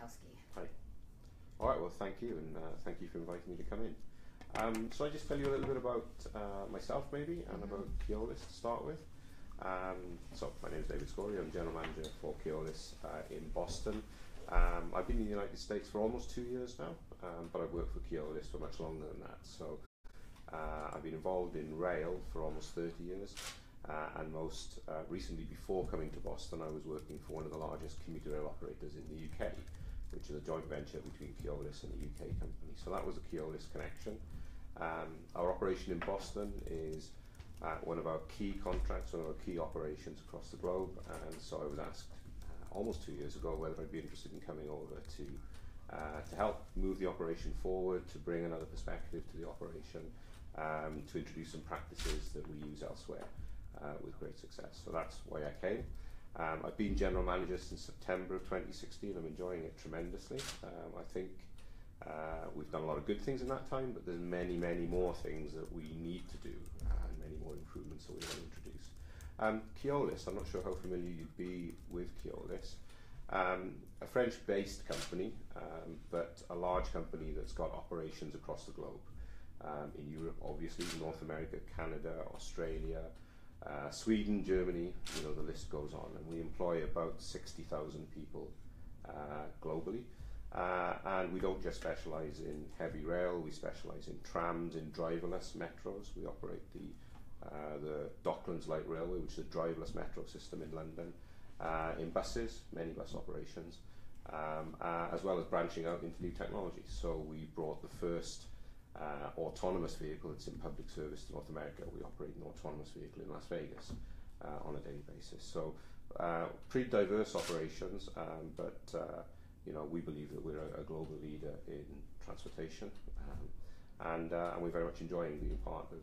Kowski. Hi. All right, well, thank you, and thank you for inviting me to come in. So I just tell you a little bit about myself, maybe, and about Keolis to start with. So my name is David Scorey. I'm General Manager for Keolis in Boston. I've been in the United States for almost 2 years now, but I've worked for Keolis for much longer than that. So I've been involved in rail for almost 30 years, and most recently, before coming to Boston, I was working for one of the largest commuter rail operators in the UK, which is a joint venture between Keolis and a UK company. So that was a Keolis connection. Our operation in Boston is one of our key contracts, one of our key operations across the globe, and so I was asked almost 2 years ago whether I'd be interested in coming over to help move the operation forward, to bring another perspective to the operation, to introduce some practices that we use elsewhere with great success. So that's why I came. I've been General Manager since September of 2016. I'm enjoying it tremendously. I think we've done a lot of good things in that time, but there's many, many more things that we need to do, and many more improvements that we want to introduce. Keolis, I'm not sure how familiar you'd be with Keolis. A French-based company, but a large company that's got operations across the globe. In Europe, obviously, North America, Canada, Australia, Sweden, Germany, the list goes on, and we employ about 60,000 people globally. And we don't just specialise in heavy rail, we specialise in trams, in driverless metros. We operate the Docklands Light Railway, which is a driverless metro system in London, in buses, many bus operations, as well as branching out into new technology. So we brought the first autonomous vehicle that's in public service to North America. We operate an autonomous vehicle in Las Vegas on a daily basis. So pretty diverse operations, but we believe that we're a global leader in transportation, and we're very much enjoying being part of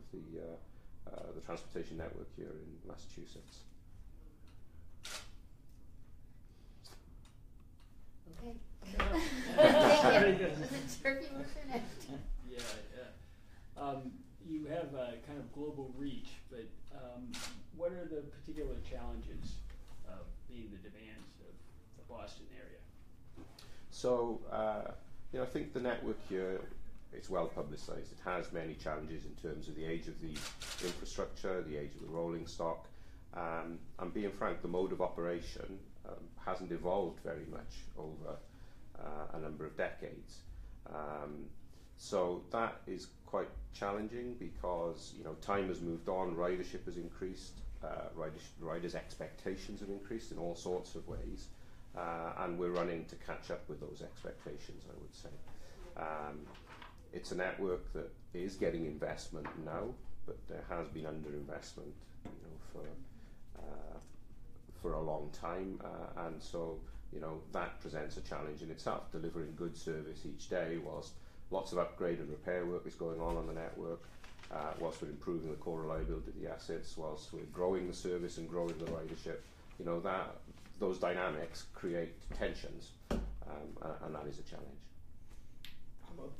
the transportation network here in Massachusetts. Okay. Thank you. Wasn't sure if you were finished. Yeah. You have a kind of global reach, but what are the particular challenges of being the demands of the Boston area? So, I think the network here, it's well publicised. It has many challenges in terms of the age of the infrastructure, the age of the rolling stock, and being frank, the mode of operation hasn't evolved very much over a number of decades. So that is quite challenging because time has moved on, ridership has increased, riders' expectations have increased in all sorts of ways, and we're running to catch up with those expectations, I would say. It's a network that is getting investment now, but there has been underinvestment for a long time, and so that presents a challenge in itself, delivering good service each day whilst lots of upgrade and repair work is going on the network, whilst we're improving the core reliability of the assets, whilst we're growing the service and growing the ridership. Those dynamics create tensions, and that is a challenge. How about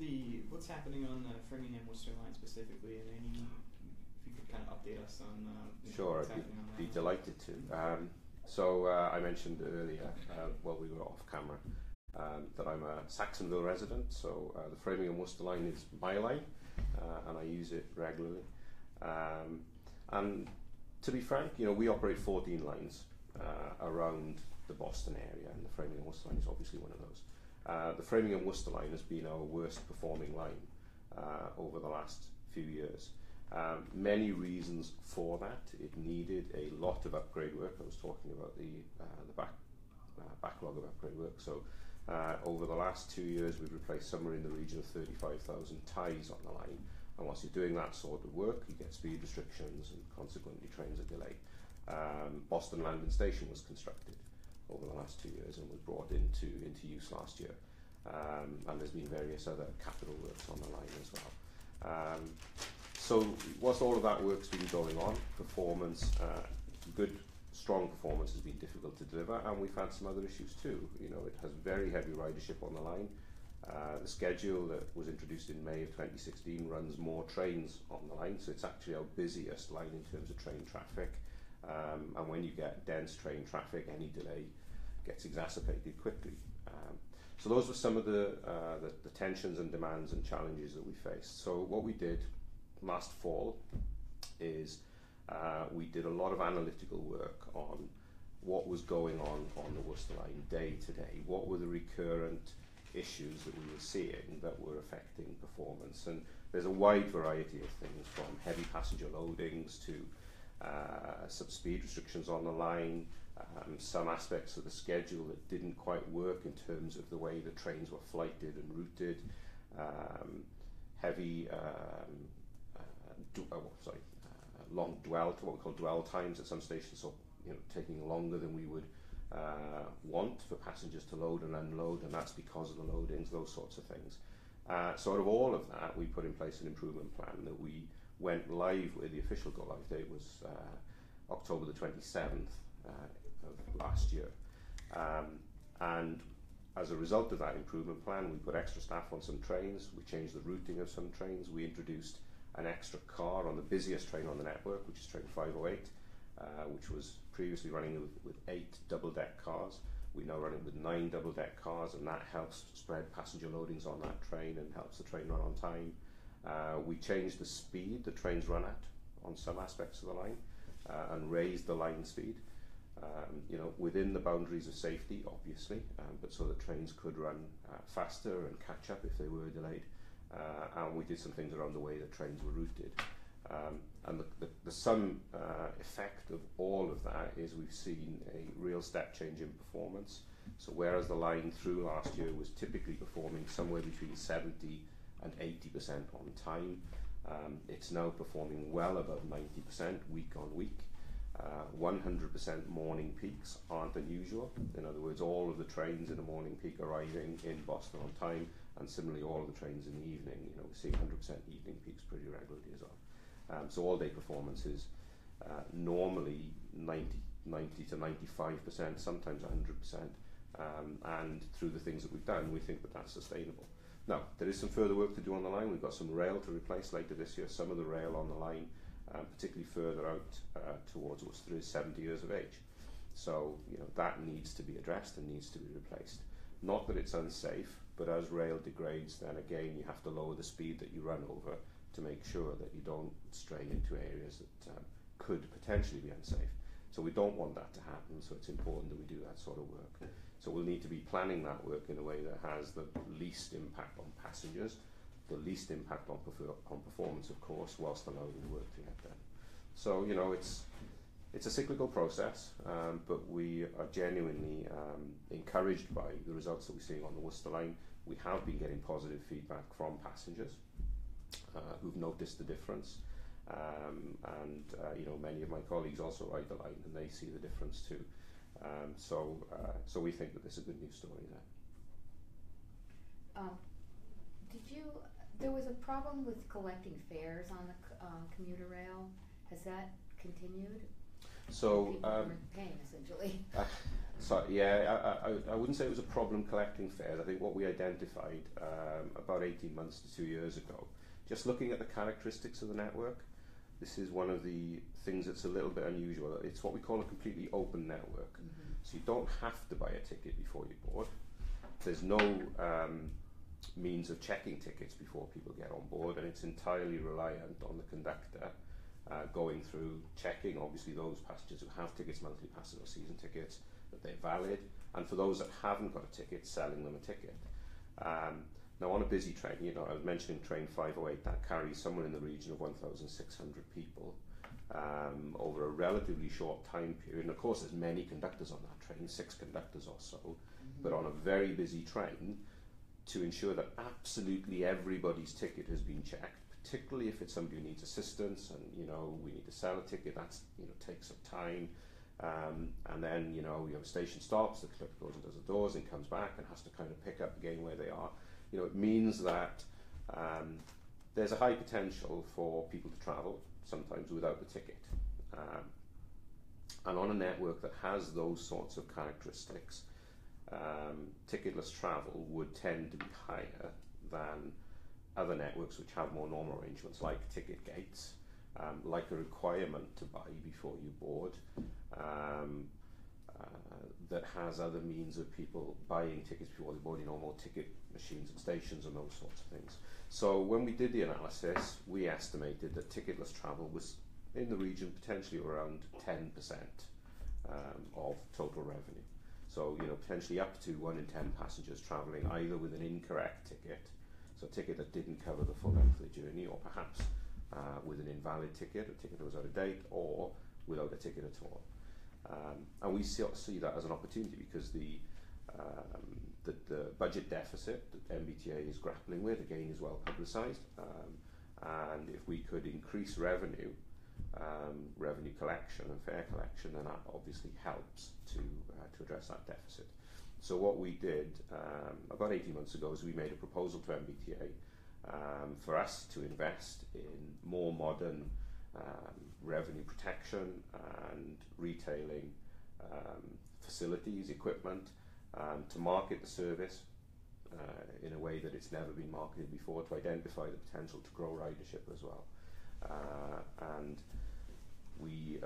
what's happening on the Framingham Worcester line specifically, and if you could kind of update us on Sure, what's happening on that? I'd be delighted to. So I mentioned earlier, while we were off camera, that I'm a Saxonville resident, so the Framingham Worcester line is my line, and I use it regularly. And to be frank, we operate 14 lines around the Boston area, and the Framingham Worcester line is obviously one of those. The Framingham Worcester line has been our worst performing line over the last few years. Many reasons for that. It needed a lot of upgrade work. I was talking about the backlog of upgrade work. So over the last 2 years, we've replaced somewhere in the region of 35,000 ties on the line. And whilst you're doing that sort of work, you get speed restrictions, and consequently trains are delayed. Boston Landing Station was constructed over the last 2 years and was brought into use last year. And there's been various other capital works on the line as well. So whilst all of that work's been going on, performance, good, strong performance has been difficult to deliver, and we've had some other issues too. It has very heavy ridership on the line. The schedule that was introduced in May of 2016 runs more trains on the line, so it's actually our busiest line in terms of train traffic. And when you get dense train traffic, any delay gets exacerbated quickly. So those were some of the tensions and demands and challenges that we faced. So what we did last fall is we did a lot of analytical work on what was going on the Worcester line day to day. What were the recurrent issues that we were seeing that were affecting performance? And there's a wide variety of things, from heavy passenger loadings to some speed restrictions on the line, some aspects of the schedule that didn't quite work in terms of the way the trains were flighted and routed, heavy long dwell, what we call dwell times at some stations, so taking longer than we would want for passengers to load and unload, and that's because of the loadings, those sorts of things. So out of all of that, we put in place an improvement plan that we went live with. The official go live date was October the 27th of last year. And as a result of that improvement plan, we put extra staff on some trains, we changed the routing of some trains, we introduced an extra car on the busiest train on the network, which is train 508, which was previously running with 8 double-deck cars. We now run it with 9 double-deck cars, and that helps spread passenger loadings on that train and helps the train run on time. We changed the speed the trains run at on some aspects of the line and raised the line speed, within the boundaries of safety, obviously, but so that trains could run faster and catch up if they were delayed. And we did some things around the way that trains were routed. And the sum effect of all of that is we've seen a real step change in performance. So whereas the line through last year was typically performing somewhere between 70 and 80% on time, it's now performing well above 90% week on week. 100% morning peaks aren't unusual. In other words, all of the trains in the morning peak arriving in Boston on time, and similarly all of the trains in the evening. We're seeing 100% evening peaks pretty regularly as well. So all day performance is normally 90 to 95%, sometimes 100%. And through the things that we've done, we think that that's sustainable. Now, there is some further work to do on the line. We've got some rail to replace later this year. Some of the rail on the line, particularly further out towards Worcester, is 70 years of age. So that needs to be addressed and needs to be replaced. Not that it's unsafe, but as rail degrades, then again you have to lower the speed that you run over to make sure that you don't stray into areas that could potentially be unsafe. So we don't want that to happen, so it's important that we do that sort of work. So we'll need to be planning that work in a way that has the least impact on passengers, the least impact on performance, of course, whilst allowing the work to get done. So it's a cyclical process, but we are genuinely encouraged by the results that we're seeing on the Worcester line. We have been getting positive feedback from passengers who've noticed the difference, and many of my colleagues also ride the line and they see the difference too. So we think that this is a good news story there. There was a problem with collecting fares on the commuter rail. Has that continued? So people weren't paying essentially. I wouldn't say it was a problem collecting fares. I think what we identified about 18 months to 2 years ago, just looking at the characteristics of the network, this is one of the things that's a little bit unusual. It's what we call a completely open network. Mm-hmm. So you don't have to buy a ticket before you board. There's no means of checking tickets before people get on board, and it's entirely reliant on the conductor going through, checking obviously those passengers who have tickets, monthly passes or season tickets, that they're valid, and for those that haven't got a ticket, selling them a ticket. Now on a busy train, I was mentioning train 508, that carries somewhere in the region of 1,600 people over a relatively short time period, and of course there's many conductors on that train, 6 conductors or so, but on a very busy train, to ensure that absolutely everybody's ticket has been checked, particularly if it's somebody who needs assistance and we need to sell a ticket, that's takes some time, and then you have a station stops, the conductor goes and does the doors and comes back and has to kind of pick up again where they are. It means that there's a high potential for people to travel sometimes without the ticket, and on a network that has those sorts of characteristics, ticketless travel would tend to be higher than other networks which have more normal arrangements like ticket gates, like a requirement to buy before you board, that has other means of people buying tickets before they bought, more ticket machines and stations and those sorts of things. So when we did the analysis, we estimated that ticketless travel was in the region potentially around 10% of total revenue. So, potentially up to 1 in 10 passengers travelling either with an incorrect ticket, so a ticket that didn't cover the full length of the journey, or perhaps with an invalid ticket, a ticket that was out of date, or without a ticket at all. And we see that as an opportunity because the budget deficit that MBTA is grappling with, again, is well publicised. And if we could increase revenue collection and fare collection, then that obviously helps to address that deficit. So what we did about 18 months ago is we made a proposal to MBTA for us to invest in more modern revenue protection and retailing facilities, equipment, to market the service in a way that it's never been marketed before, to identify the potential to grow ridership as well. And we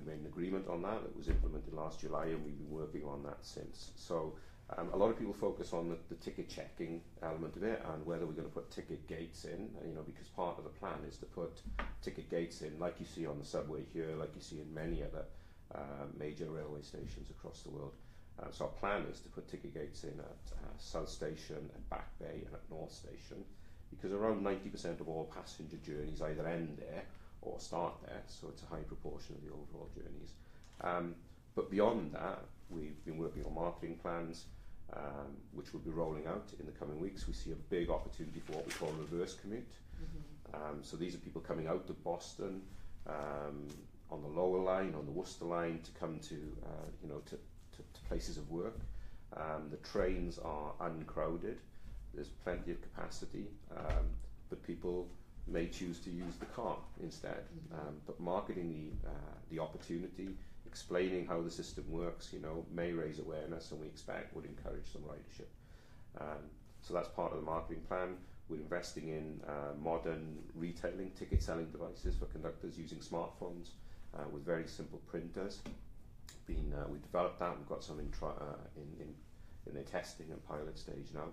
made an agreement on that. It was implemented last July, and we've been working on that since. So a lot of people focus on the ticket checking element of it and whether we're going to put ticket gates in, because part of the plan is to put ticket gates in like you see on the subway here, like you see in many other major railway stations across the world. So our plan is to put ticket gates in at South Station, at Back Bay and at North Station, because around 90% of all passenger journeys either end there or start there, so it's a high proportion of the overall journeys. But beyond that, we've been working on marketing plans, which we'll be rolling out in the coming weeks. We see a big opportunity for what we call reverse commute. So these are people coming out of Boston on the lower line, on the Worcester line, to come to places of work. The trains are uncrowded. There's plenty of capacity, but people may choose to use the car instead. But marketing the opportunity, explaining how the system works, may raise awareness, and we expect would encourage some ridership. So that's part of the marketing plan. We're investing in modern retailing, ticket selling devices for conductors using smartphones with very simple printers. We've developed that. We've got some in the testing and pilot stage now.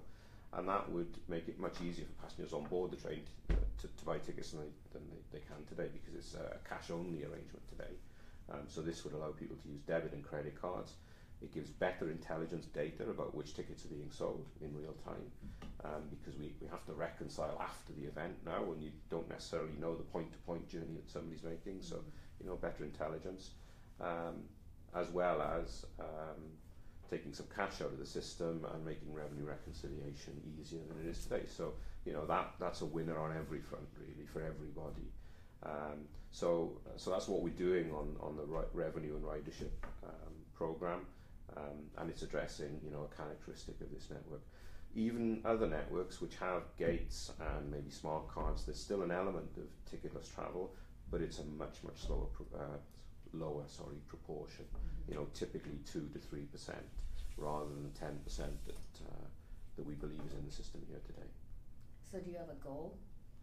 And that would make it much easier for passengers on board the train to buy tickets than they can today, because it's a cash-only arrangement today. So this would allow people to use debit and credit cards. It gives better intelligence data about which tickets are being sold in real time, because we have to reconcile after the event now, when you don't necessarily know the point-to-point journey that somebody's making. So, better intelligence, as well as taking some cash out of the system and making revenue reconciliation easier than it is today. So, that's a winner on every front, really, for everybody. So that's what we're doing on the revenue and ridership program, and it's addressing, a characteristic of this network. Even other networks which have gates and maybe smart cards, there's still an element of ticketless travel, but it's a much lower proportion. Typically 2 to 3%, rather than the 10% that we believe is in the system here today. So do you have a goal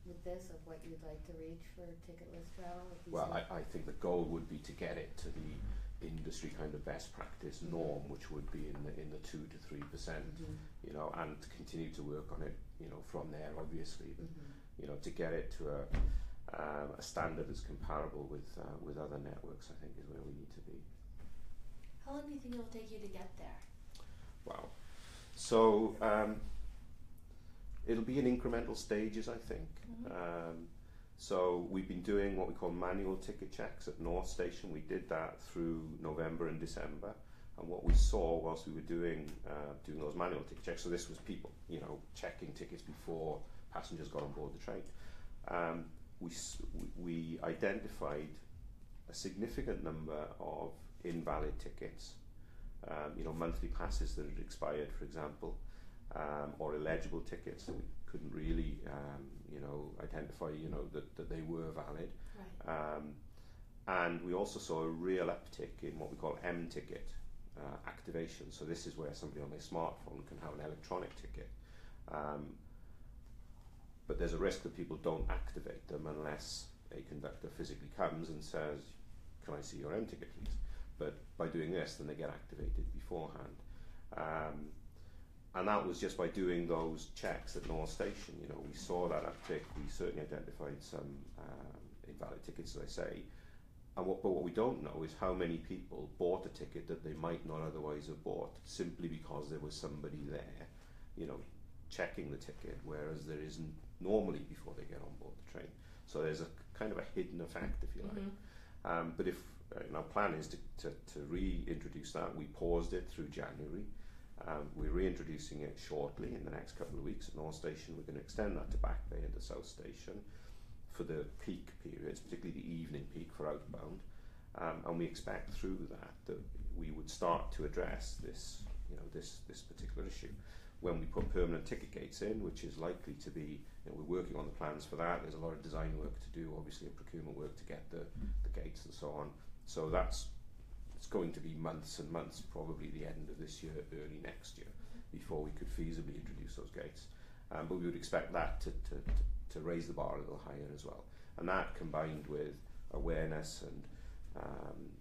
with this of what you'd like to reach for ticketless travel? Well, I think the goal would be to get it to the industry kind of best practice norm, which would be in the 2 to 3%, and to continue to work on it, from there, obviously, but, to get it to a standard that's comparable with other networks, I think, is where we need to be. How long do you think it'll take you to get there? Wow. So it'll be in incremental stages, I think. So we've been doing what we call manual ticket checks at North Station. We did that through November and December. And what we saw whilst we were doing those manual ticket checks, so this was people, checking tickets before passengers got on board the train. We identified a significant number of invalid tickets, monthly passes that had expired, for example, or illegible tickets that we couldn't really, identify, that they were valid. Right. And we also saw a real uptick in what we call M-ticket activation. So this is where somebody on their smartphone can have an electronic ticket. But there's a risk that people don't activate them unless a conductor physically comes and says, "Can I see your M-ticket, please?" but by doing this, then they get activated beforehand. And that was just by doing those checks at North Station. You know, we saw that uptick. We certainly identified some invalid tickets, as I say. But what we don't know is how many people bought a ticket that they might not otherwise have bought simply because there was somebody there, you know, checking the ticket, whereas there isn't normally before they get on board the train. So there's a kind of a hidden effect, if you like. But if our plan is to reintroduce that, we paused it through January. We're reintroducing it shortly in the next couple of weeks at North Station. We're going to extend that to Back Bay and to South Station for the peak periods, particularly the evening peak for outbound. And we expect through that we would start to address this, you know, this particular issue. When we put permanent ticket gates in, which is likely to be, you know, we're working on the plans for that. There's a lot of design work to do, obviously, and procurement work to get the gates and so on. So it's going to be months and months, probably the end of this year, early next year, before we could feasibly introduce those gates. But we would expect that to raise the bar a little higher as well. And that, combined with awareness and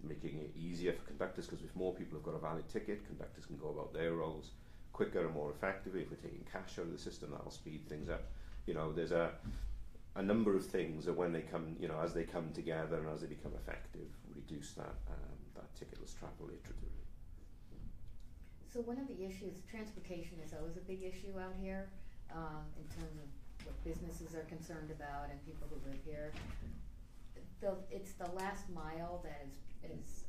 making it easier for conductors, because if more people have got a valid ticket, conductors can go about their roles quicker and more effectively. If we're taking cash out of the system, that'll speed things up. You know, there's a number of things that when they come, you know, as they come together and as they become effective, reduce that ticketless travel iteratively. So one of the issues, transportation is always a big issue out here, in terms of what businesses are concerned about and people who live here. It's the last mile that is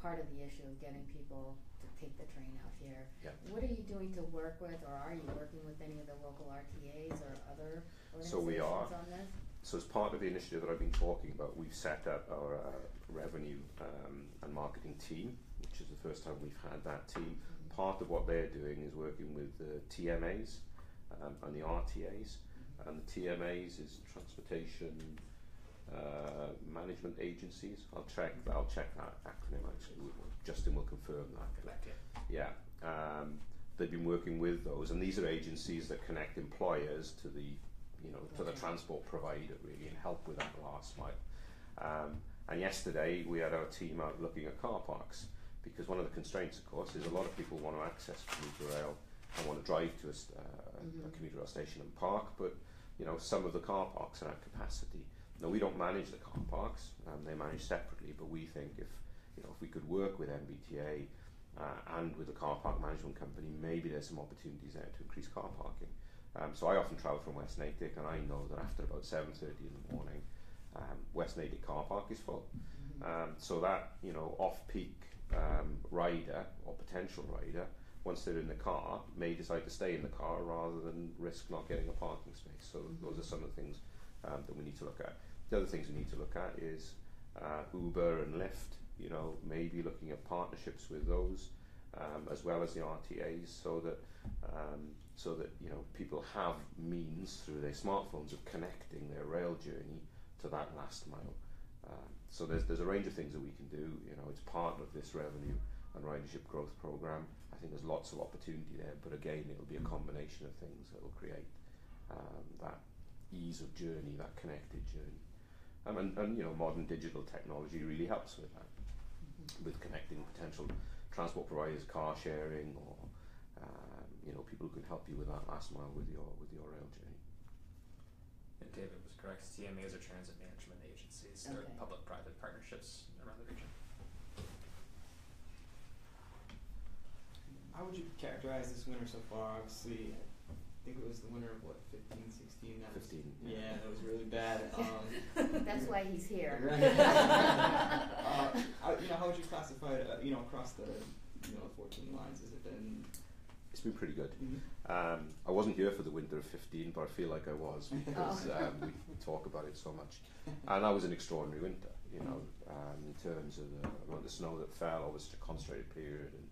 part of the issue of getting people to take the train out here. Yeah. What are you doing to work with, or are you working with any of the local RTAs or other organizations So we are. on this? So as part of the initiative that I've been talking about, we've set up our revenue and marketing team, which is the first time we've had that team. Part of what they're doing is working with the TMAs and the RTAs. And the TMAs is Transportation Management Agencies. I'll check that acronym actually. Justin will confirm that. Yeah. They've been working with those, and these are agencies that connect employers to the, you know, to the transport provider really, and help with that last mile. And yesterday we had our team out looking at car parks, because one of the constraints, of course, is a lot of people want to access commuter rail and want to drive to a commuter rail station and park, but you know, some of the car parks are at capacity. Now, we don't manage the car parks; they manage separately. But we think if we could work with MBTA and with the car park management company, maybe there's some opportunities there to increase car parking. So I often travel from West Natick, and I know that after about 7:30 in the morning, West Natick car park is full. So that, you know, off-peak rider or potential rider, once they're in the car, may decide to stay in the car rather than risk not getting a parking space. So those are some of the things that we need to look at. The other things we need to look at is Uber and Lyft. You know, maybe looking at partnerships with those, as well as the RTAs, so that you know, people have means through their smartphones of connecting their rail journey to that last mile. So there's a range of things that we can do. You know, it's part of this revenue and ridership growth program. I think there's lots of opportunity there, but again, it'll be a combination of things that will create that ease of journey, that connected journey. And you know, modern digital technology really helps with that, with connecting potential transport providers, car sharing, or you know, people who can help you with that last mile with your rail journey. And David was correct. TMAs are transit management agencies. They're public-private partnerships around the region. How would you characterize this winter so far? Obviously, I think it was the winter of what, 15, 16? That 15. Yeah, that was really bad. That's why he's here. Right. You know, how would you classify it? You know, across the 14 lines, has it been? It's been pretty good. Mm-hmm. I wasn't here for the winter of 15, but I feel like I was, because we talk about it so much. And that was an extraordinary winter, you know, in terms of the amount of snow that fell over such a concentrated period, and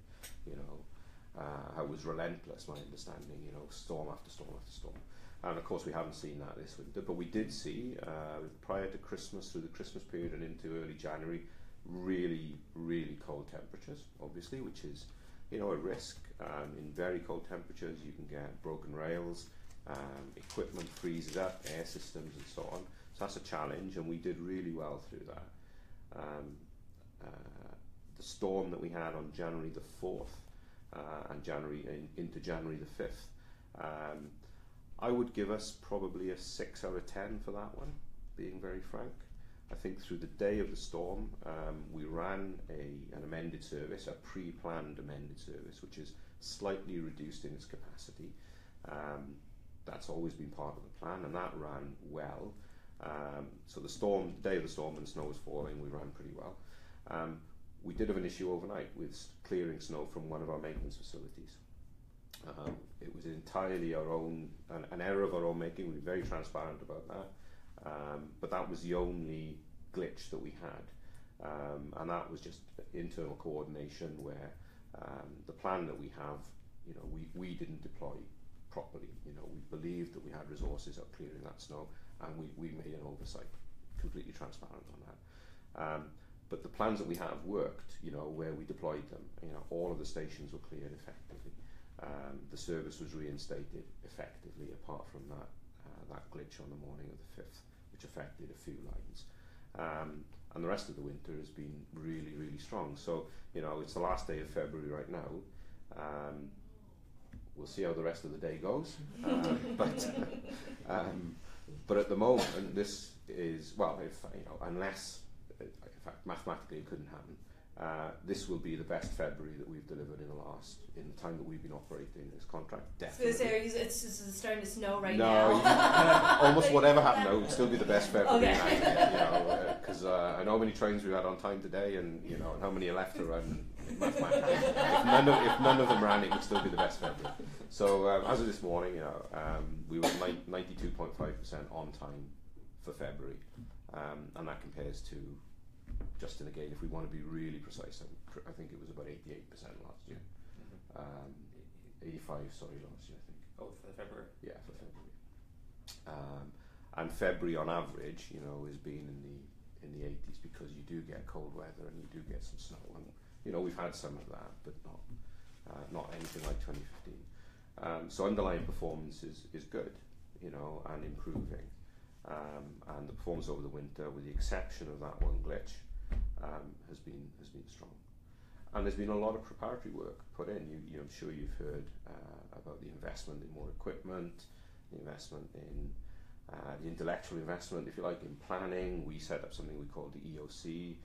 you know, how it was relentless, my understanding, you know, storm after storm after storm. And of course we haven't seen that this winter, but we did see, prior to Christmas, through the Christmas period and into early January, really, really cold temperatures, obviously, which is, you know, a risk. In very cold temperatures you can get broken rails, equipment freezes up, air systems and so on. So that's a challenge, and we did really well through that. the storm that we had on January the 4th and into January the 5th. I would give us probably a 6 out of 10 for that one, being very frank. I think through the day of the storm, we ran an amended service, a pre-planned amended service, which is slightly reduced in its capacity. That's always been part of the plan, and that ran well. So the day of the storm, when snow was falling, we ran pretty well. We did have an issue overnight with clearing snow from one of our maintenance facilities. It was entirely our own, an error of our own making. We were very transparent about that. But that was the only glitch that we had. And that was just internal coordination where the plan that we have, we didn't deploy properly. We believed that we had resources up clearing that snow, and we made an oversight, completely transparent on that. But the plans that we have worked, where we deployed them. All of the stations were cleared effectively. The service was reinstated effectively, apart from that glitch on the morning of the 5th, which affected a few lines. And the rest of the winter has been really, really strong. So, it's the last day of February right now. We'll see how the rest of the day goes. But at the moment, this is, unless, in fact, mathematically it couldn't happen, this will be the best February that we've delivered in the time that we've been operating this contract. Definitely. So it's just starting to snow right now. now. Almost whatever happened, it would still be the best February. Okay. Because I know how many trains we had on time today, and and how many are left to run. Mathematically, if none of them ran, it would still be the best February. So as of this morning, we were 92.5% on time for February, and that compares to. Just and again, if we want to be really precise, I think it was about 88% last year. 85, sorry, last year I think. Oh, for February? Yeah, for February. And February on average, has been in the 80s because you do get cold weather and you do get some snow, and we've had some of that, but not anything like 2015. So underlying performance is good, and improving. And the performance over the winter, with the exception of that one glitch, has been strong. And there's been a lot of preparatory work put in. I'm sure you've heard about the investment in more equipment, the investment in the intellectual investment, if you like, in planning. We set up something we call the EOC,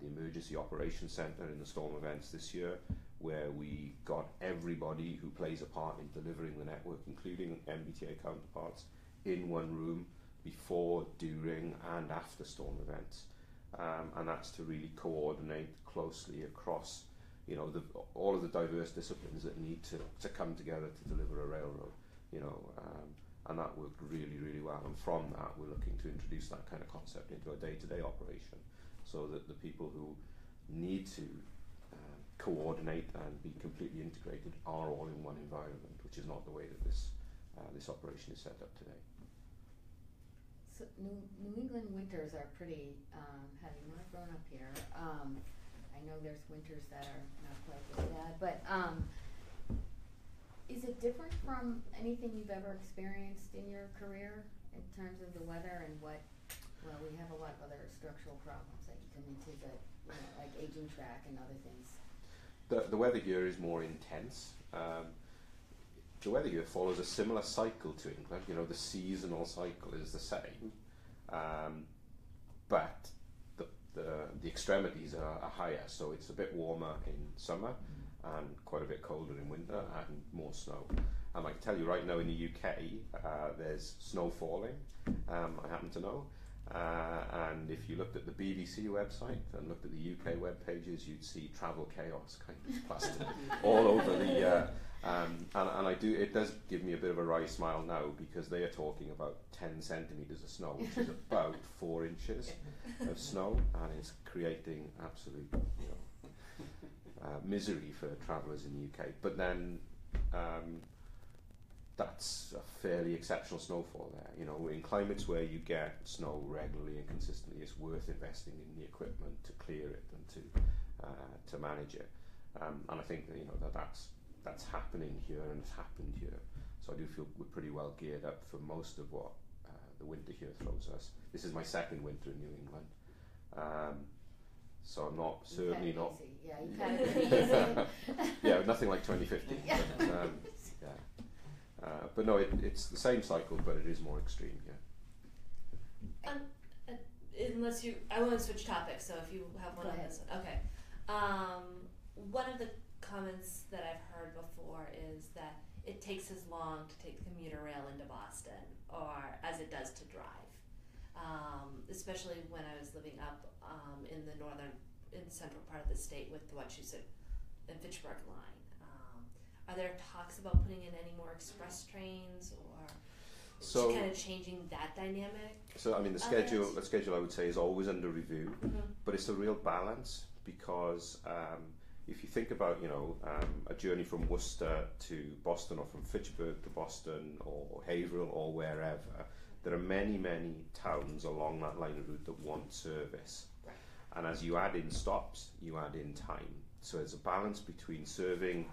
the Emergency Operations Centre, in the storm events this year, where we got everybody who plays a part in delivering the network, including MBTA counterparts, in one room before, during and after storm events, and that's to really coordinate closely across all of the diverse disciplines that need to come together to deliver a railroad, and that worked really, really well. And from that, we're looking to introduce that kind of concept into a day-to-day operation, so that the people who need to coordinate and be completely integrated are all in one environment, which is not the way that this operation is set up today. So New England winters are pretty heavy. When I've grown up here, I know there's winters that are not quite as bad, but is it different from anything you've ever experienced in your career in terms of the weather and what? Well, we have a lot of other structural problems that you come into, that like aging track and other things. The weather here is more intense. The weather here follows a similar cycle to England. The seasonal cycle is the same, but the extremities are higher. So it's a bit warmer in summer and quite a bit colder in winter and more snow. I can tell you right now in the UK, there's snow falling. I happen to know. And if you looked at the BBC website and looked at the UK web pages, you'd see travel chaos kind of plastered all over the. It does give me a bit of a wry smile now, because they are talking about 10 centimetres of snow, which is about 4 inches of snow, and it's creating absolute misery for travellers in the UK. But then that's a fairly exceptional snowfall there. In climates where you get snow regularly and consistently, it's worth investing in the equipment to clear it and to manage it. And I think that's happening here, and it's happened here. So I do feel we're pretty well geared up for most of what the winter here throws us. This is my second winter in New England. So I'm not You've certainly had it not. easy. Yeah, you've had it pretty easy. Yeah, nothing like 2015. Yeah. But, yeah. But no, it's the same cycle, but it is more extreme. Yeah. Unless you, I want to switch topics. So if you have one Go on ahead. this one, okay. One of the comments that I've heard before is that it takes as long to take the commuter rail into Boston, or as it does to drive. Especially when I was living up in the central part of the state with the Wachusett and Fitchburg line. Are there talks about putting in any more express trains, or So kind of changing that dynamic? So I mean, the schedule I would say is always under review, but it's a real balance because if you think about a journey from Worcester to Boston, or from Fitchburg to Boston, or Haverhill, or wherever, there are many towns along that line of route that want service, Right. and as you add in stops, you add in time. So there's a balance between serving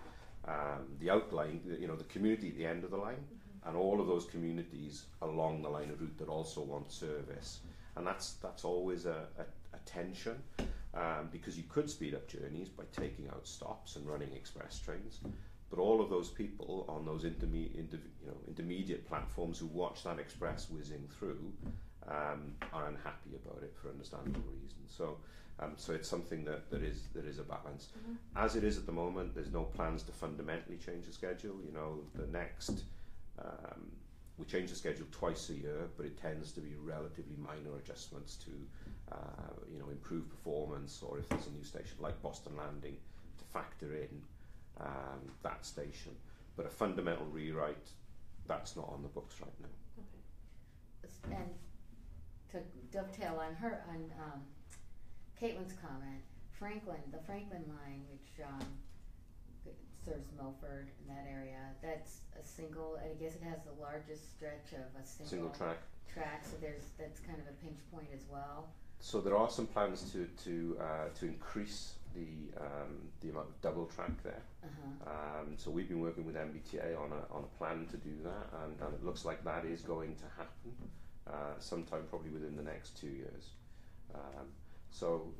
the outline, the community at the end of the line, and all of those communities along the line of route that also want service. And that's always a tension, because you could speed up journeys by taking out stops and running express trains, but all of those people on those intermediate platforms who watch that express whizzing through are unhappy about it for understandable reasons. So it's something that is a balance. As it is at the moment, there's no plans to fundamentally change the schedule. The next we change the schedule twice a year, but it tends to be relatively minor adjustments to improve performance, or if there's a new station like Boston Landing, to factor in that station. But a fundamental rewrite, that's not on the books right now. Okay. And to dovetail on Caitlin's comment, the Franklin line, which serves Milford in that area, that's a single, I guess it has the largest stretch of a single track. So that's kind of a pinch point as well. So there are some plans to increase the amount of double track there. So we've been working with MBTA on a plan to do that, and it looks like that is going to happen sometime probably within the next 2 years. So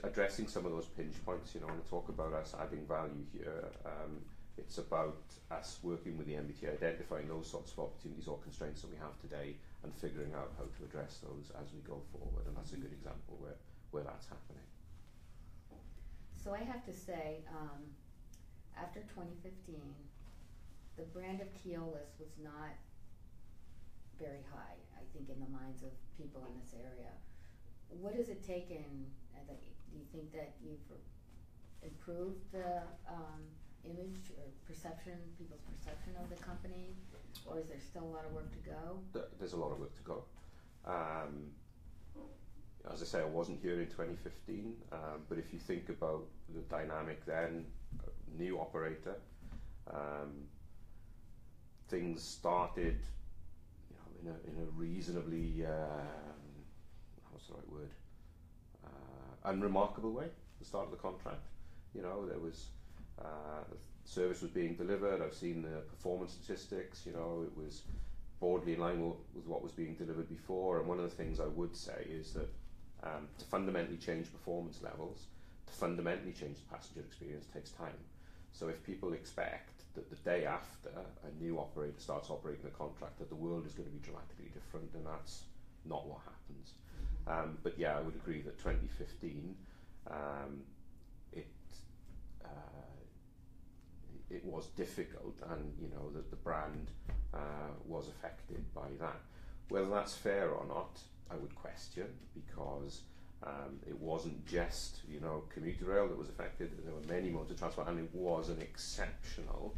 addressing some of those pinch points, when I talk about us adding value here, it's about us working with the MBTA, identifying those sorts of opportunities or constraints that we have today, and figuring out how to address those as we go forward. And that's a good example where that's happening. So I have to say, after 2015, the brand of Keolis was not very high, I think, in the minds of people in this area. What has it taken? Do you think that you've improved the image or perception, people's perception of the company, or is there still a lot of work to go? There's a lot of work to go. As I say, I wasn't here in 2015, but if you think about the dynamic then, new operator, things started in a reasonably what's the right word, unremarkable way at the start of the contract. There was service was being delivered. I've seen the performance statistics. It was broadly in line with what was being delivered before. And one of the things I would say is that to fundamentally change performance levels, to fundamentally change the passenger experience takes time. So if people expect that the day after a new operator starts operating the contract that the world is going to be dramatically different, then that's not what happens. But yeah, I would agree that 2015, it was difficult, and that the brand was affected by that. Whether that's fair or not, I would question, because it wasn't just commuter rail that was affected. There were many modes of transport, and it was an exceptional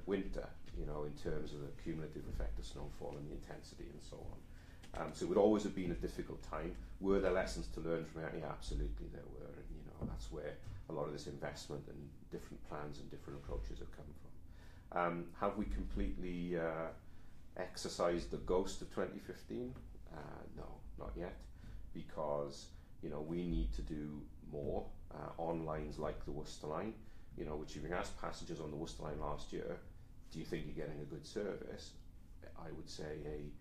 winter, in terms of the cumulative effect of snowfall and the intensity and so on. So it would always have been a difficult time. Were there lessons to learn from it? Yeah, absolutely there were, and that's where a lot of this investment and different plans and different approaches have come from. Have we completely exercised the ghost of 2015? No, not yet, because we need to do more on lines like the Worcester line, which if you asked passengers on the Worcester line last year, do you think you're getting a good service? I would say a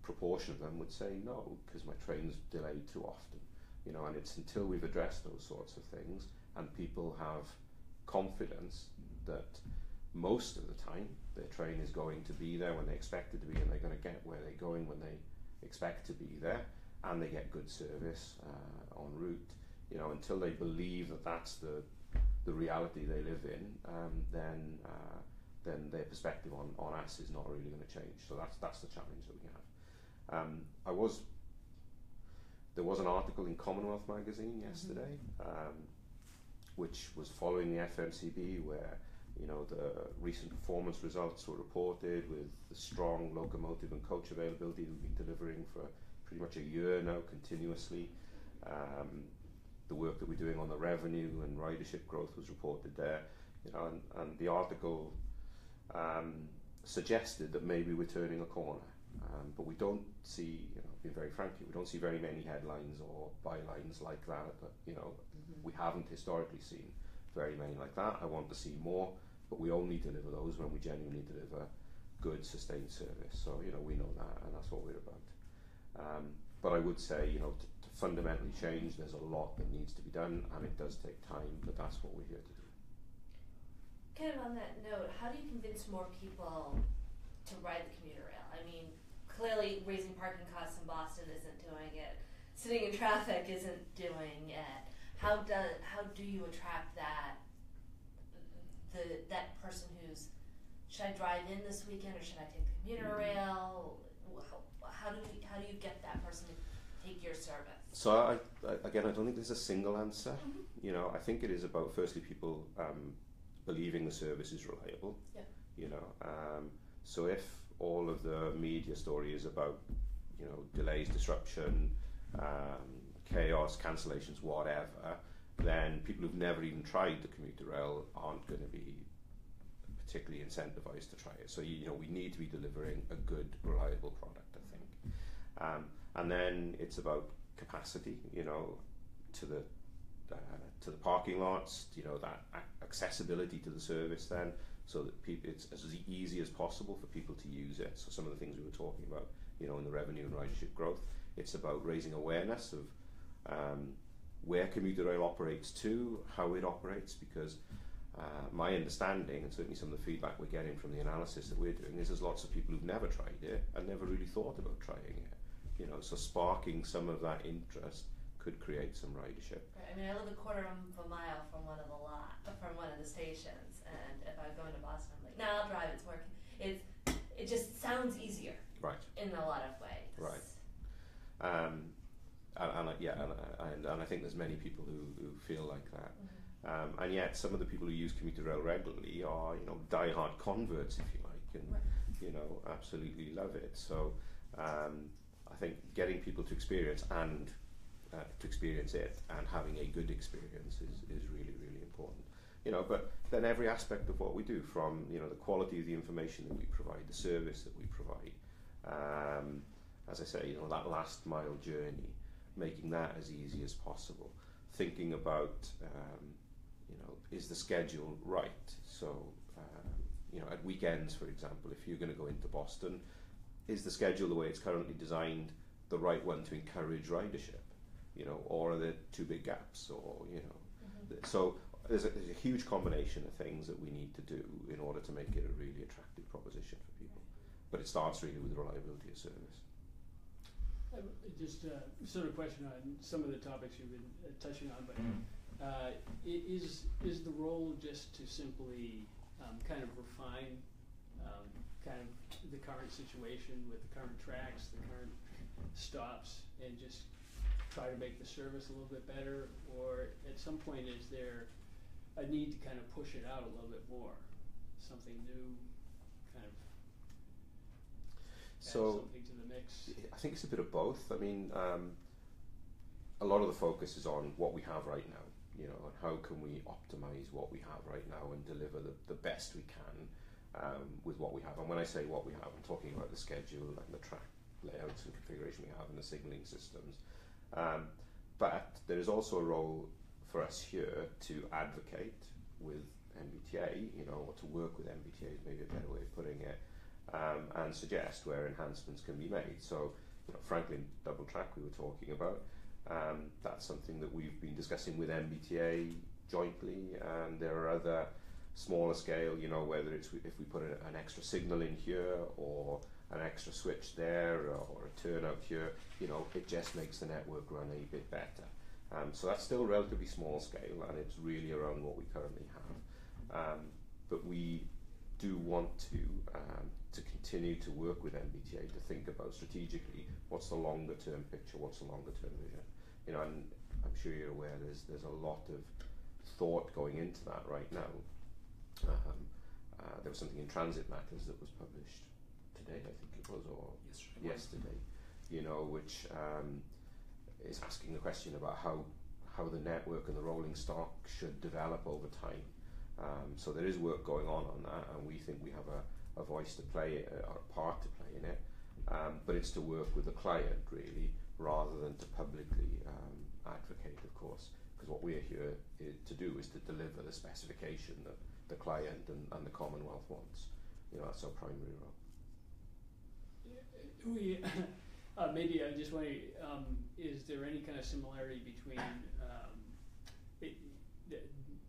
proportion of them would say no, because my train's delayed too often. you know, and it's until we've addressed those sorts of things and people have confidence that most of the time their train is going to be there when they expect it to be, and they're going to get where they're going when they expect to be there, and they get good service en route. You know, until they believe that that's the reality they live in, then their perspective on us is not really going to change. So that's the challenge that we have. There was an article in Commonwealth magazine yesterday, which was following the FMCB, where, you know, the recent performance results were reported with the strong locomotive and coach availability that we've been delivering for pretty much a year now continuously. The work that we're doing on the revenue and ridership growth was reported there, you know, and the article suggested that maybe we're turning a corner, but we don't see, you know, being very frank, we don't see very many headlines or bylines like that. But, you know, we haven't historically seen very many like that. I want to see more, but we only deliver those when we genuinely deliver good, sustained service. So, you know, we know that, and that's what we're about. But I would say, you know, to fundamentally change, there's a lot that needs to be done, and it does take time, but that's what we're here to do. Kind of on that note, how do you convince more people to ride the commuter rail? I mean, clearly raising parking costs in Boston isn't doing it. Sitting in traffic isn't doing it. How do you attract that person who's, should I drive in this weekend or should I take the commuter rail? How do you get that person to take your service? So I don't think there's a single answer. You know, I think it is about, firstly, people believing the service is reliable. You know, so if all of the media story is about, you know, delays, disruption, chaos, cancellations, whatever, then people who've never even tried the commuter rail aren't going to be particularly incentivized to try it. So, you know, we need to be delivering a good, reliable product, I think. And then it's about capacity, you know, to the parking lots, you know, that accessibility to the service then, so that it's as easy as possible for people to use it. So some of the things we were talking about, you know, in the revenue and ridership growth, it's about raising awareness of where commuter rail operates to, how it operates, because my understanding, and certainly some of the feedback we're getting from the analysis that we're doing, is there's lots of people who've never tried it and never really thought about trying it. You know, so sparking some of that interest could create some ridership. Right. I mean, I live a quarter of a mile from one of the stations, and if I go into Boston, I'm like, I'll drive. It's more. It just sounds easier. Right. In a lot of ways. Right. And I think there's many people who feel like that. And yet some of the people who use commuter rail regularly are, you know, die-hard converts, if you like, and you know, absolutely love it. So I think getting people to experience it and having a good experience is really, really important. You know, but then every aspect of what we do, from, you know, the quality of the information that we provide, the service that we provide, as I say, you know, that last mile journey, making that as easy as possible, thinking about, you know, is the schedule right? So, you know, at weekends, for example, if you're going to go into Boston, is the schedule, the way it's currently designed, the right one to encourage ridership? You know, or are there too big gaps? Or, you know, so there's a huge combination of things that we need to do in order to make it a really attractive proposition for people. But it starts really with the reliability of service. Just sort of question on some of the topics you've been touching on, but is the role just to simply kind of refine kind of the current situation with the current tracks, the current stops, and just try to make the service a little bit better? Or at some point, is there a need to kind of push it out a little bit more, something new, kind of add something to the mix? I think it's a bit of both. I mean, a lot of the focus is on what we have right now, you know, and how can we optimize what we have right now and deliver the best we can with what we have. And when I say what we have, I'm talking about the schedule and the track layouts and configuration we have and the signalling systems. But there is also a role for us here to advocate with MBTA, you know, or to work with MBTA is maybe a better way of putting it, and suggest where enhancements can be made. So, you know, Franklin double track we were talking about, That's something that we've been discussing with MBTA jointly, and there are other smaller scale, you know, whether it's if we put an extra signal in here or an extra switch there or a turnout here, you know, it just makes the network run a bit better. So that's still relatively small scale, and it's really around what we currently have. But we do want to continue to work with MBTA to think about strategically what's the longer term picture, what's the longer term vision. You know, and I'm sure you're aware there's a lot of thought going into that right now. There was something in Transit Matters that was published today, I think it was, or yesterday, you know, which is asking the question about how the network and the rolling stock should develop over time. So there is work going on that, and we think we have a voice to play, or a part to play in it, but it's to work with the client really, rather than to publicly advocate, of course, because what we're here to do is to deliver the specification that the client and the Commonwealth wants. You know, that's our primary role. We maybe I just wonder, is there any kind of similarity between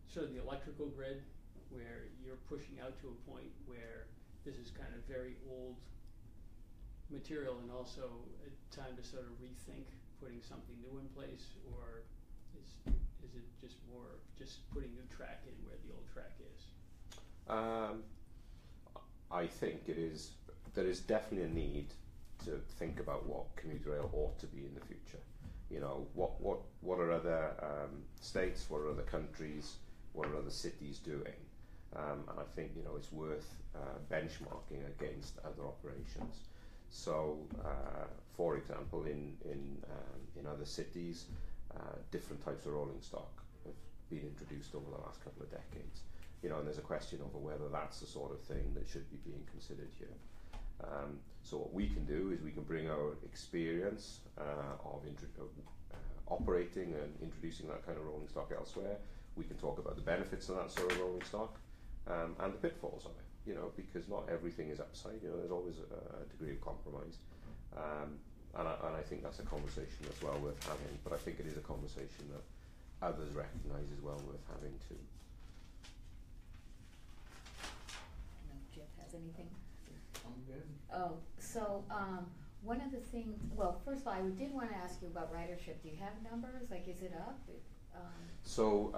sort of the electrical grid, where you're pushing out to a point where this is kind of very old material, and also a time to sort of rethink putting something new in place, or is it just more just putting new track in where the old track is? I think it is. There is definitely a need to think about what commuter rail ought to be in the future. You know, what are other states, what are other countries, what are other cities doing? And I think, you know, it's worth benchmarking against other operations. So, for example, in other cities, different types of rolling stock have been introduced over the last couple of decades. You know, and there's a question over whether that's the sort of thing that should be being considered here. So what we can do is we can bring our experience of operating and introducing that kind of rolling stock elsewhere. We can talk about the benefits of that sort of rolling stock and the pitfalls of it, you know, because not everything is upside. You know, there's always a degree of compromise. And I think that's a conversation that's well worth having, but I think it is a conversation that others recognise is well worth having too. I don't know if Jeff has anything. I'm good. Oh, so one of the things, well, first of all, I did want to ask you about ridership. Do you have numbers? Like, is it up? So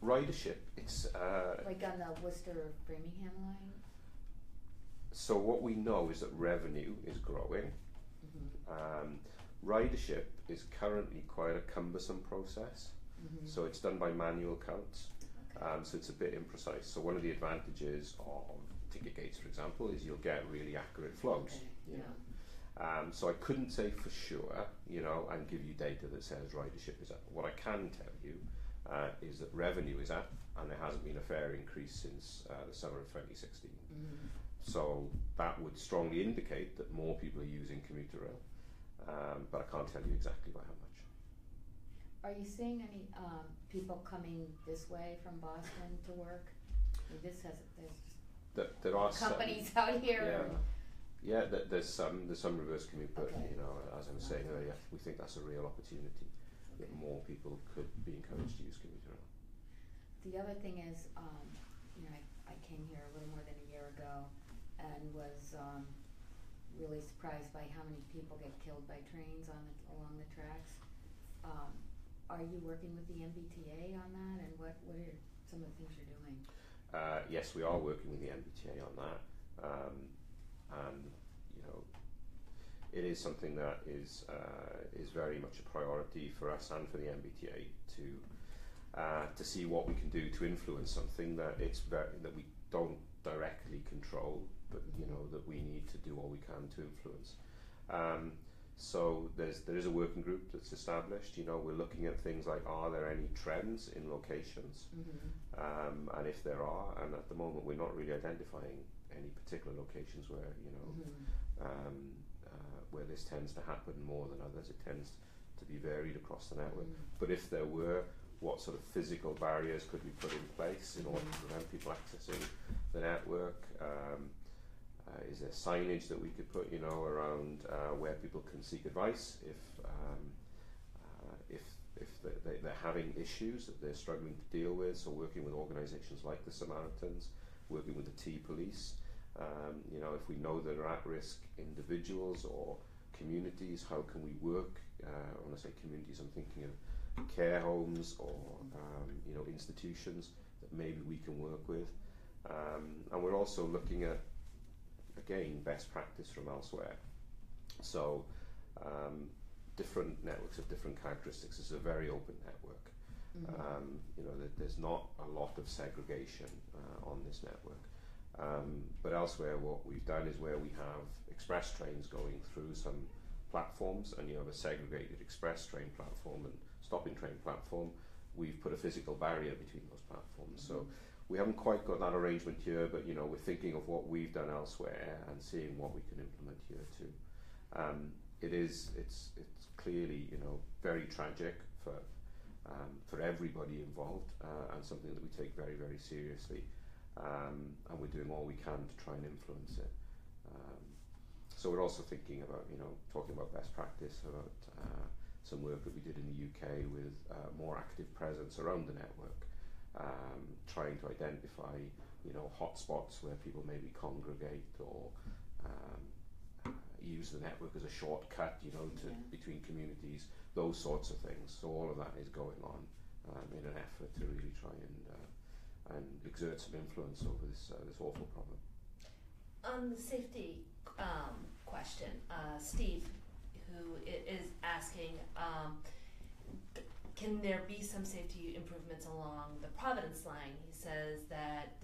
ridership, it's like on the Worcester-Framingham line? So what we know is that revenue is growing. Ridership is currently quite a cumbersome process. So it's done by manual counts. Okay. So it's a bit imprecise. So one of the advantages of ticket gates, for example, is you'll get really accurate flows. Okay. You know? So I couldn't say for sure, you know, and give you data that says ridership is up. What I can tell you is that revenue is up, and there hasn't been a fare increase since the summer of 2016. So that would strongly indicate that more people are using commuter rail, but I can't tell you exactly by how much. Are you seeing any people coming this way from Boston to work? I mean, There are companies out here. Yeah, there's some reverse commute, but Okay. you know, as I was saying earlier, we think that's a real opportunity that more people could be encouraged to use commuter rail. The other thing is, you know, I came here a little more than a year ago and was really surprised by how many people get killed by trains along the tracks. Are you working with the MBTA on that, and what are some of the things you're doing? Yes, we are working with the MBTA on that, and you know, it is something that is very much a priority for us and for the MBTA to see what we can do to influence something that that we don't directly control, but you know, that we need to do all we can to influence. So there is a working group that's established. You know, we're looking at things like, are there any trends in locations, and if there are, and at the moment we're not really identifying any particular locations where, you know, where this tends to happen more than others. It tends to be varied across the network. But if there were, what sort of physical barriers could we put in place in order to prevent people accessing the network? Is there signage that we could put, you know, around where people can seek advice if they're having issues that they're struggling to deal with, so working with organisations like the Samaritans, working with the Tea Police, if we know that are at-risk individuals or communities, how can we work? When I say communities, I'm thinking of care homes or institutions that maybe we can work with. And we're also looking at, again, best practice from elsewhere. So different networks have different characteristics. It's a very open network. There's not a lot of segregation on this network. But elsewhere, what we've done is where we have express trains going through some platforms, and you have a segregated express train platform and stopping train platform, we've put a physical barrier between those platforms. So we haven't quite got that arrangement here, but we're thinking of what we've done elsewhere and seeing what we can implement here too. It's clearly very tragic for everybody involved, and something that we take very, very seriously, and we're doing all we can to try and influence it. So we're also thinking about talking about best practice, about some work that we did in the UK with more active presence around the network, trying to identify hotspots where people maybe congregate or use the network as a shortcut between communities, those sorts of things. So all of that is going on in an effort to really try and exert some influence over this awful problem. On the safety question, Steve, who is asking, can there be some safety improvements along the Providence line? He says that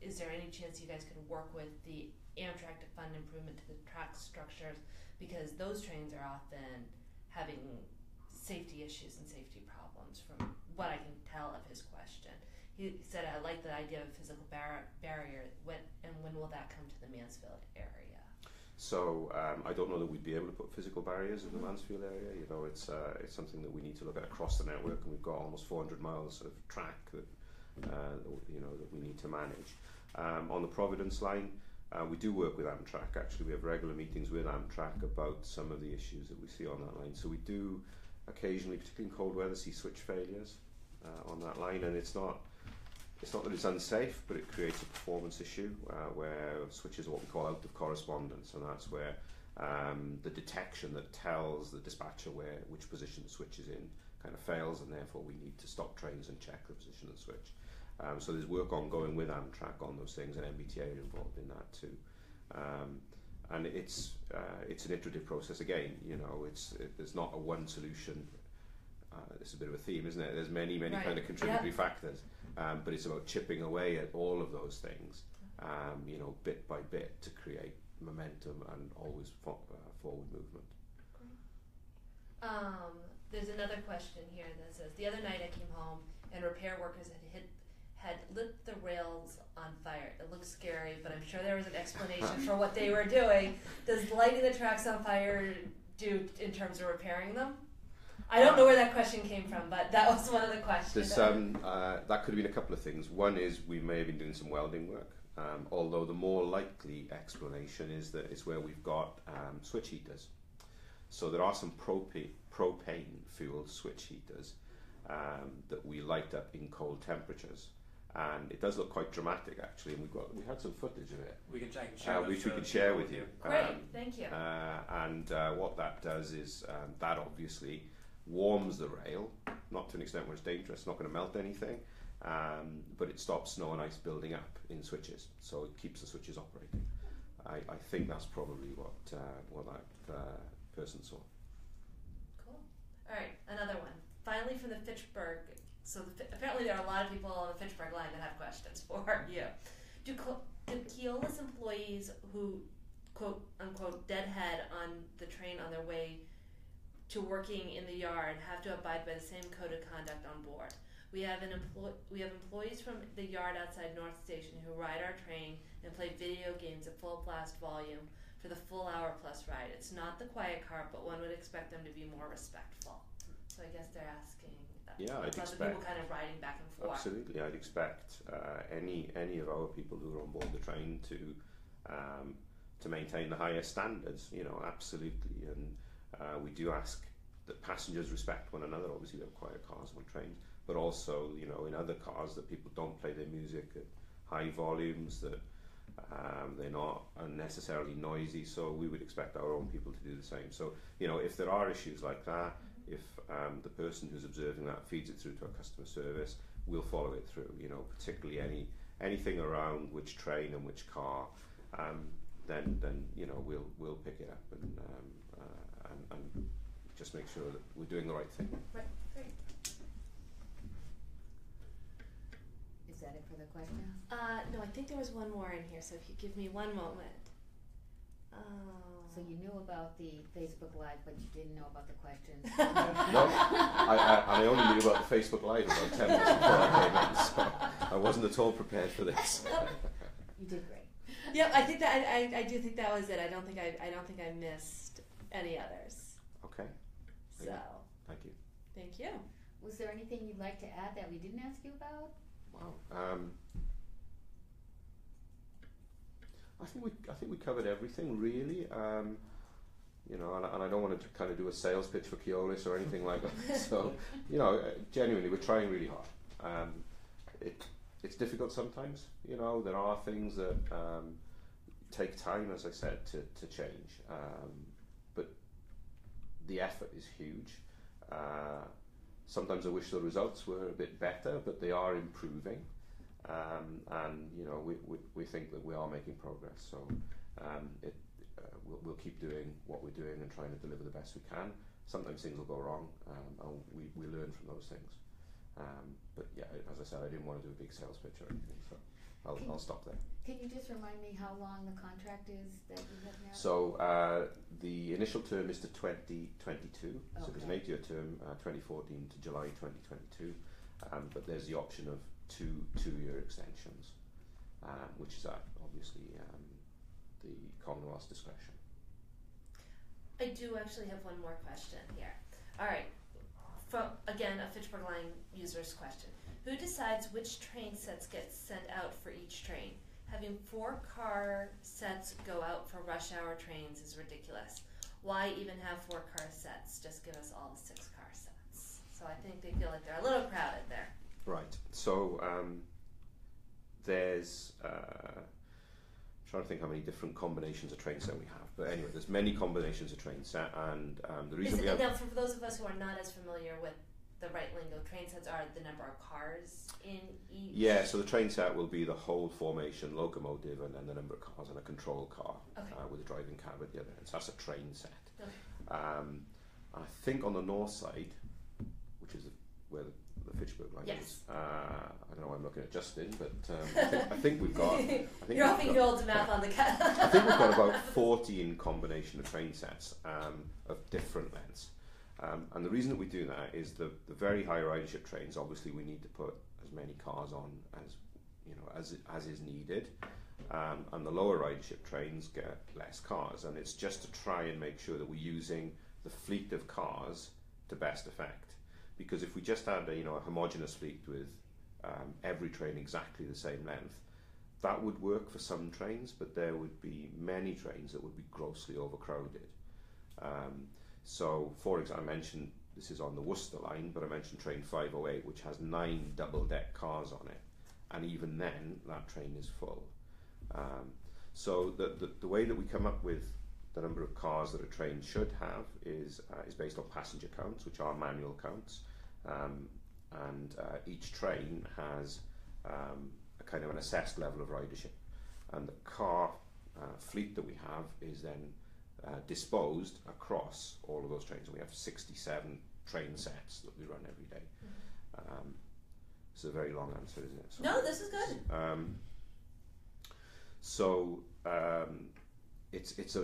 is there any chance you guys could work with the Amtrak to fund improvement to the track structures, because those trains are often having safety issues and safety problems, from what I can tell of his question. He said, I like the idea of physical barrier. When will that come to the Mansfield area? So I don't know that we'd be able to put physical barriers in the Mansfield area. It's something that we need to look at across the network, and we've got almost 400 miles of track that that we need to manage. On the Providence line, we do work with Amtrak. Actually, we have regular meetings with Amtrak about some of the issues that we see on that line. So we do occasionally, particularly in cold weather, see switch failures on that line, and it's not that it's unsafe, but it creates a performance issue where switches are what we call out of correspondence, and that's where the detection that tells the dispatcher which position the switch is in kind of fails, and therefore we need to stop trains and check the position of the switch. So there's work ongoing with Amtrak on those things, and MBTA are involved in that too. And it's an iterative process. Again, there's not a one solution. It's a bit of a theme, isn't it? There's many Right. kind of contributory factors, but it's about chipping away at all of those things, bit by bit, to create momentum and always forward movement. There's another question here that says, the other night I came home and repair workers had lit the rails on fire. It looked scary, but I'm sure there was an explanation for what they were doing. Does lighting the tracks on fire do in terms of repairing them? I don't know where that question came from, but that was one of the questions. That could have been a couple of things. One is we may have been doing some welding work, although the more likely explanation is that it's where we've got switch heaters. So there are some propane-fueled switch heaters that we light up in cold temperatures, and it does look quite dramatic actually. And we had some footage of it. We can share which we can share with you. Great, thank you. And what that does is that obviously warms the rail, not to an extent where it's dangerous, not going to melt anything, but it stops snow and ice building up in switches, so it keeps the switches operating. I think that's probably what that person saw. Cool. All right, another one. Finally, from the Fitchburg. So apparently there are a lot of people on the Fitchburg line that have questions for you. Do Keolis employees who, quote unquote, deadhead on the train on their way to working in the yard have to abide by the same code of conduct on board? We have employees from the yard outside North Station who ride our train and play video games at full blast volume for the full hour plus ride. It's not the quiet car, but one would expect them to be more respectful. So I guess they're asking about the people kind of riding back and forth. Absolutely, I'd expect any of our people who are on board the train to maintain the highest standards. Absolutely, and we do ask that passengers respect one another. Obviously, we have quiet cars on trains, but also, you know, in other cars that people don't play their music at high volumes, that they're not unnecessarily noisy. So we would expect our own people to do the same. So, you know, if there are issues like that, if the person who's observing that feeds it through to our customer service, we'll follow it through. You know, particularly anything around which train and which car, then you know, we'll pick it up and just make sure that we're doing the right thing. Right, great. Is that it for the questions? No, I think there was one more in here, so if you give me one moment. So you knew about the Facebook Live, but you didn't know about the questions. No, I only knew about the Facebook Live about 10 minutes before I came in, so I wasn't at all prepared for this. You did great. Yep, I think that I do think that was it. I don't think I missed any others. Okay. So Thank you. thank you. Was there anything you'd like to add that we didn't ask you about? Wow. I think we covered everything really. You know, and I don't want to kind of do a sales pitch for Keolis or anything like that. So, you know, genuinely, we're trying really hard. It's difficult sometimes. You know, there are things that take time, as I said, to change. But the effort is huge. Sometimes I wish the results were a bit better, but they are improving. And you know, we think that we are making progress. So we'll keep doing what we're doing and trying to deliver the best we can. Sometimes things will go wrong, and we learn from those things. But yeah, as I said, I didn't want to do a big sales pitch or anything, so I'll stop there. Can you just remind me how long the contract is that you have now? So the initial term is to 2022. So there's an 8-year term, 2014 to July 2022. But there's the option of two-year extensions, which is obviously the Commonwealth's discretion. I do actually have one more question here. All right. Again, a Fitchburg Line user's question. Who decides which train sets get sent out for each train? Having 4 car sets go out for rush hour trains is ridiculous. Why even have 4 car sets? Just give us all the 6 car sets. So I think they feel like they're a little crowded there. Right. So there's I'm trying to think how many different combinations of train set we have. But anyway, there's many combinations of train set, and the reason we have... Now, for those of us who are not as familiar with the right lingo, train sets are the number of cars in each? Yeah, so the train set will be the whole formation, locomotive, and then the number of cars and a control car with a driving cab at the other end. So that's a train set. Okay. I think on the north side, which is where the Fitchburg Line is, I don't know why I'm looking at Justin, but I think we've got... You're offering your old math on the cat. I think we've got about 14 combination of train sets of different lengths. And the reason that we do that is the very high ridership trains, obviously we need to put as many cars on as is needed, and the lower ridership trains get less cars, and it's just to try and make sure that we're using the fleet of cars to best effect. Because if we just had a homogeneous fleet with every train exactly the same length, that would work for some trains, but there would be many trains that would be grossly overcrowded. So, for example, I mentioned this is on the Worcester line, but I mentioned train 508, which has 9 double-deck cars on it, and even then, that train is full. So the way that we come up with the number of cars that a train should have is based on passenger counts, which are manual counts, and each train has a kind of an assessed level of ridership, and the car fleet that we have is then disposed across all of those trains, and we have 67 train sets that we run every day. It's a very long answer, isn't it? So, no, this is good.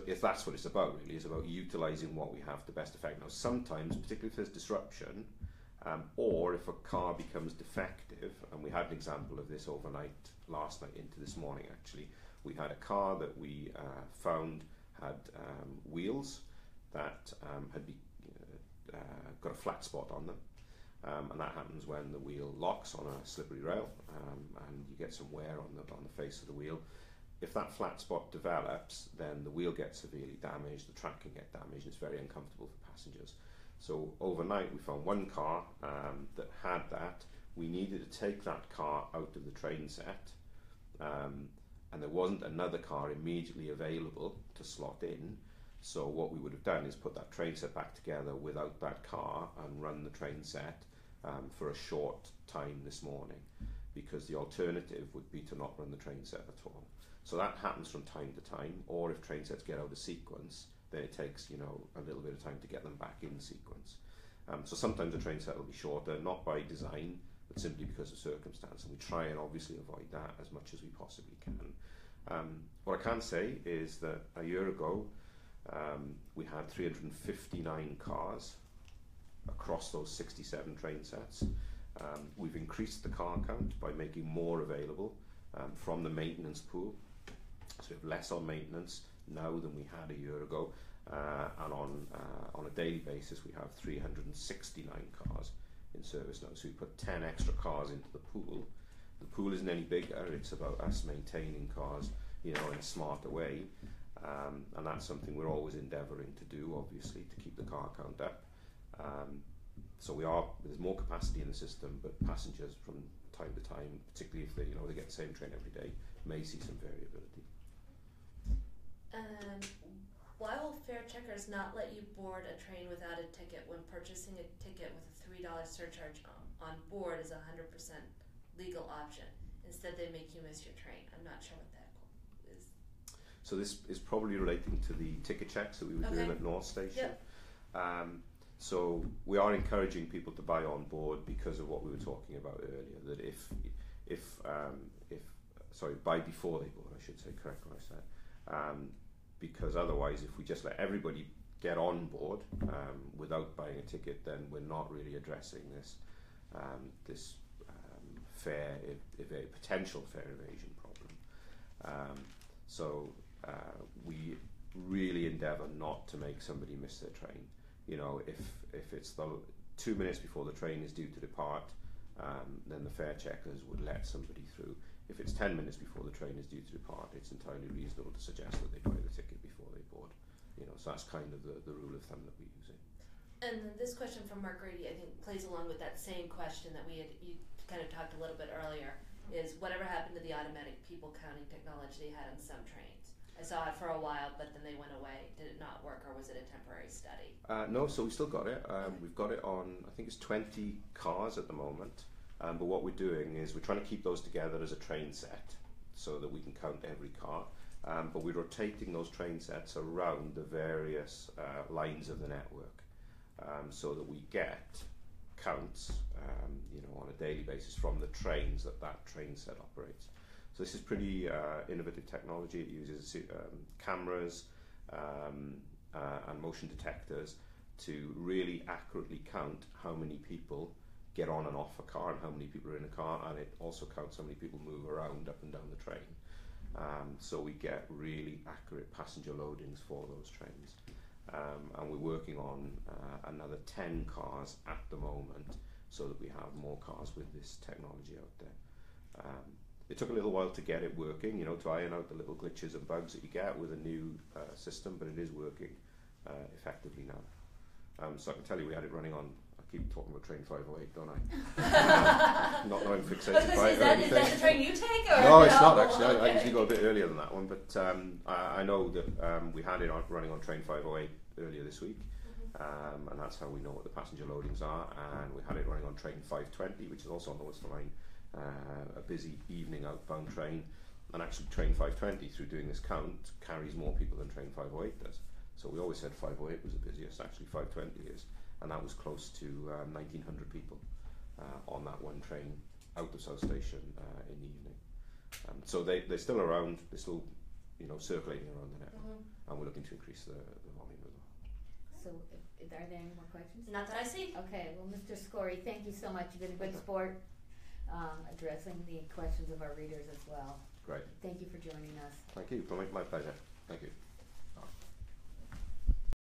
If that's what it's about, really, is about utilising what we have to best effect. Now, sometimes, particularly if there's disruption, or if a car becomes defective, and we had an example of this overnight, last night into this morning actually, we had a car that we found had wheels that had got a flat spot on them, and that happens when the wheel locks on a slippery rail, and you get some wear on the face of the wheel. If that flat spot develops, then the wheel gets severely damaged, the track can get damaged, and it's very uncomfortable for passengers. So overnight we found one car that had that. We needed to take that car out of the train set, and there wasn't another car immediately available to slot in. So what we would have done is put that train set back together without that car and run the train set for a short time this morning, because the alternative would be to not run the train set at all. So that happens from time to time, or if train sets get out of sequence, then it takes, you know, a little bit of time to get them back in sequence. So sometimes the train set will be shorter, not by design, but simply because of circumstance, and we try and obviously avoid that as much as we possibly can. What I can say is that a year ago, we had 359 cars across those 67 train sets. We've increased the car count by making more available from the maintenance pool. So we have less on maintenance now than we had a year ago, and on a daily basis we have 369 cars in service now. So we put 10 extra cars into the pool. The pool isn't any bigger, it's about us maintaining cars, you know, in a smarter way. And that's something we're always endeavouring to do, obviously, to keep the car count up. So there's more capacity in the system, but passengers from time to time, particularly if they get the same train every day, may see some variability. Why will fare checkers not let you board a train without a ticket when purchasing a ticket with a $3 surcharge on board is a 100% legal option? Instead, they make you miss your train. I'm not sure what that is. So this is probably relating to the ticket checks that we were doing at North Station. Yep. So we are encouraging people to buy on board because of what we were talking about earlier. That buy before they board, I should say, correct what I said. Because otherwise, if we just let everybody get on board without buying a ticket, then we're not really addressing this potential fare evasion problem. We really endeavour not to make somebody miss their train. You know, if it's the 2 minutes before the train is due to depart, then the fare checkers would let somebody through. If it's 10 minutes before the train is due to depart, it's entirely reasonable to suggest that they buy the ticket before they board. You know, so that's kind of the rule of thumb that we're using. And this question from Mark Grady, I think, plays along with that same question that you kind of talked a little bit earlier, is whatever happened to the automatic people counting technology they had on some trains? I saw it for a while, but then they went away. Did it not work, or was it a temporary study? No, so we still got it. We've got it on, I think it's 20 cars at the moment. But what we're doing is we're trying to keep those together as a train set so that we can count every car. But we're rotating those train sets around the various lines of the network so that we get counts on a daily basis from the trains that train set operates. So this is pretty innovative technology. It uses cameras and motion detectors to really accurately count how many people get on and off a car and how many people are in a car, and it also counts how many people move around up and down the train. So we get really accurate passenger loadings for those trains. And we're working on another 10 cars at the moment so that we have more cars with this technology out there. It took a little while to get it working, to iron out the little glitches and bugs that you get with a new system, but it is working effectively now. So I can tell you we had it running on, I keep talking about train 508, don't I? Not knowing fixated by it. Is that the train you take? Or no, it's not actually. I usually go a bit earlier than that one, but I know that we had it running on train 508 earlier this week, and that's how we know what the passenger loadings are. And we had it running on train 520, which is also on the Worcester line, a busy evening outbound train. And actually train 520, through doing this count, carries more people than train 508 does. So we always said 508 was the busiest, actually 520 is, and that was close to 1,900 people on that one train out of South Station in the evening. So they're still around, they're still circulating around the network, and we're looking to increase the volume as well. So, are there any more questions? Not that I see. Okay, well, Mr. Scorey, thank you so much. You've been a good sport addressing the questions of our readers as well. Great. Thank you for joining us. Thank you. My pleasure. Thank you.